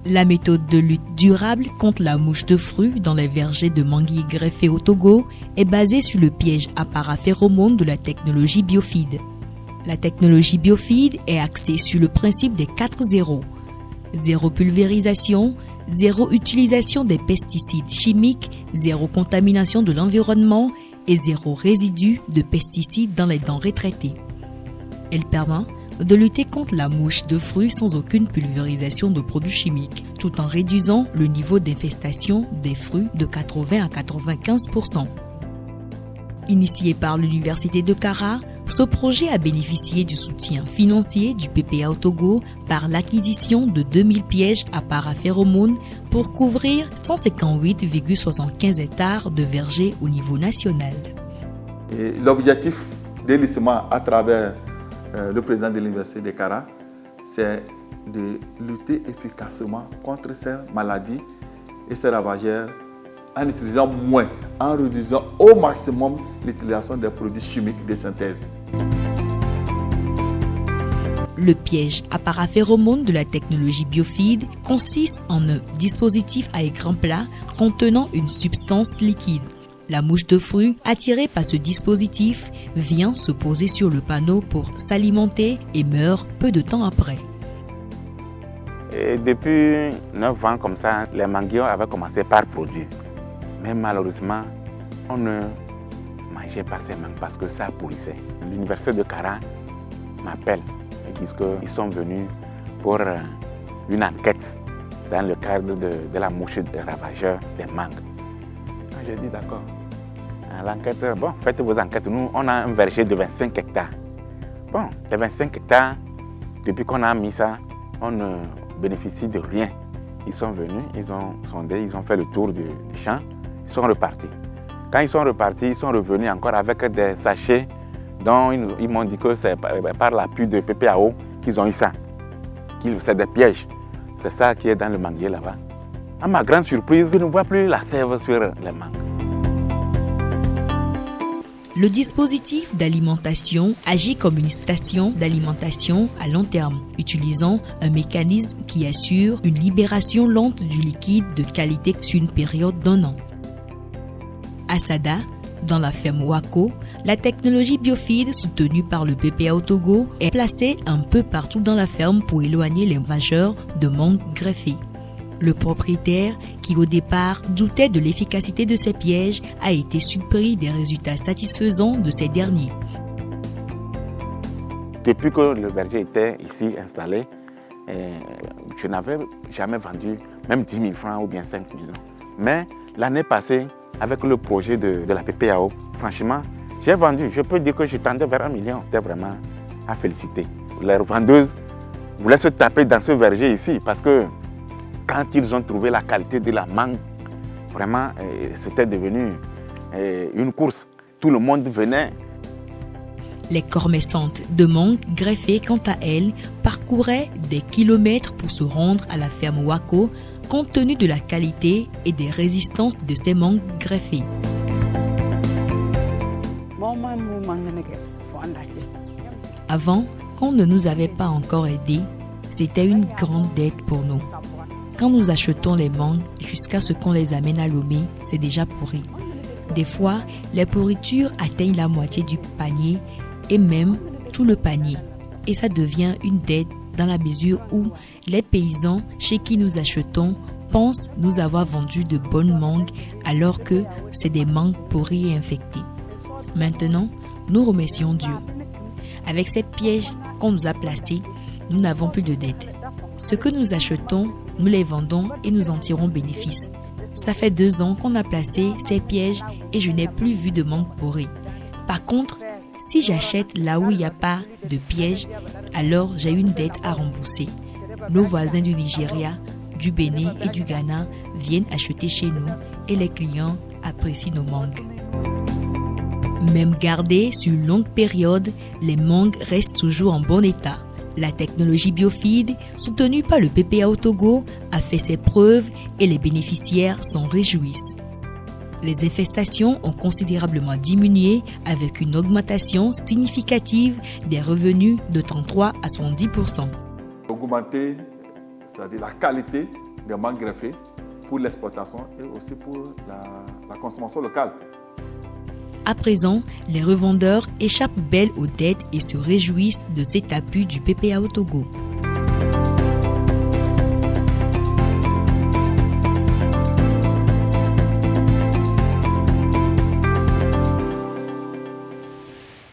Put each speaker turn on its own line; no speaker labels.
La méthode de lutte durable contre la mouche de fruits dans les vergers de manguiers greffés au Togo est basée sur le piège à paraphéromone de la technologie Biofeed. La technologie Biofeed est axée sur le principe des 4 zéros. Zéro pulvérisation, zéro utilisation des pesticides chimiques, zéro contamination de l'environnement et zéro résidu de pesticides dans les denrées traitées. Elle permet de lutter contre la mouche de fruits sans aucune pulvérisation de produits chimiques, tout en réduisant le niveau d'infestation des fruits de 80 à 95%. Initié par l'Université de Kara, ce projet a bénéficié du soutien financier du PPA au Togo par l'acquisition de 2000 pièges à paraphéromone pour couvrir 158,75 hectares de vergers au niveau national.
Et l'objectif de l'ICMA à travers le président de l'Université de Kara, c'est de lutter efficacement contre ces maladies et ces ravageurs en utilisant moins, en réduisant au maximum l'utilisation des produits chimiques de synthèse.
Le piège à paraphéromone de la technologie Biofeed consiste en un dispositif à écran plat contenant une substance liquide. La mouche de fruits, attirée par ce dispositif, vient se poser sur le panneau pour s'alimenter et meurt peu de temps après.
Et depuis 9 ans comme ça, les manguiers avaient commencé par produire. Mais malheureusement, on ne mangeait pas ces mangues parce que ça pourrissait. L'Université de Kara m'appelle et disent qu'ils sont venus pour une enquête dans le cadre de la mouche ravageur des mangues. J'ai dit d'accord. L'enquête, bon, faites vos enquêtes. Nous, on a un verger de 25 hectares. Bon, les 25 hectares, depuis qu'on a mis ça, on ne bénéficie de rien. Ils sont venus, ils ont sondé, ils ont fait le tour du champ, ils sont repartis. Quand ils sont repartis, ils sont revenus encore avec des sachets dont ils m'ont dit que c'est par l'appui de PPAO qu'ils ont eu ça. C'est des pièges. C'est ça qui est dans le manguier là-bas. À ma grande surprise, je ne vois plus la sève sur les mangues.
Le dispositif d'alimentation agit comme une station d'alimentation à long terme, utilisant un mécanisme qui assure une libération lente du liquide de qualité sur une période d'1 an. À Sada, dans la ferme Wako, la technologie Biofeed soutenue par le PPA au Togo est placée un peu partout dans la ferme pour éloigner les ravageurs de mangues greffées. Le propriétaire, qui au départ doutait de l'efficacité de ces pièges, a été surpris des résultats satisfaisants de ces derniers.
Depuis que le verger était ici installé, je n'avais jamais vendu même 10 000 francs ou bien 5 000. Mais l'année passée, avec le projet de la PPAO, franchement, j'ai vendu. Je peux dire que je tendais vers 1 million. C'était vraiment à féliciter. Les vendeuses voulaient se taper dans ce verger ici parce que quand ils ont trouvé la qualité de la mangue, vraiment, c'était devenu une course. Tout le monde venait.
Les cormescentes de mangue greffées, quant à elles, parcouraient des kilomètres pour se rendre à la ferme Wako, compte tenu de la qualité et des résistances de ces mangues greffées. Avant, quand on ne nous avait pas encore aidés, c'était une grande dette pour nous. Quand nous achetons les mangues jusqu'à ce qu'on les amène à Lomé, c'est déjà pourri. Des fois, les pourritures atteignent la moitié du panier et même tout le panier. Et ça devient une dette dans la mesure où les paysans chez qui nous achetons pensent nous avoir vendu de bonnes mangues alors que c'est des mangues pourries et infectées. Maintenant, nous remercions Dieu. Avec cette piège qu'on nous a placée, nous n'avons plus de dette. Ce que nous achetons, nous les vendons et nous en tirons bénéfice. Ça fait 2 ans qu'on a placé ces pièges et je n'ai plus vu de mangue pourrie. Par contre, si j'achète là où il n'y a pas de pièges, alors j'ai une dette à rembourser. Nos voisins du Nigeria, du Bénin et du Ghana viennent acheter chez nous et les clients apprécient nos mangues. Même gardées sur une longue période, les mangues restent toujours en bon état. La technologie Biofeed, soutenue par le PPA au Togo, a fait ses preuves et les bénéficiaires s'en réjouissent. Les infestations ont considérablement diminué avec une augmentation significative des revenus de 33 à 70%.
Augmenter, c'est-à-dire la qualité des mangues greffées pour l'exportation et aussi pour la consommation locale.
À présent, les revendeurs échappent belle aux dettes et se réjouissent de cet appui du PPA au Togo.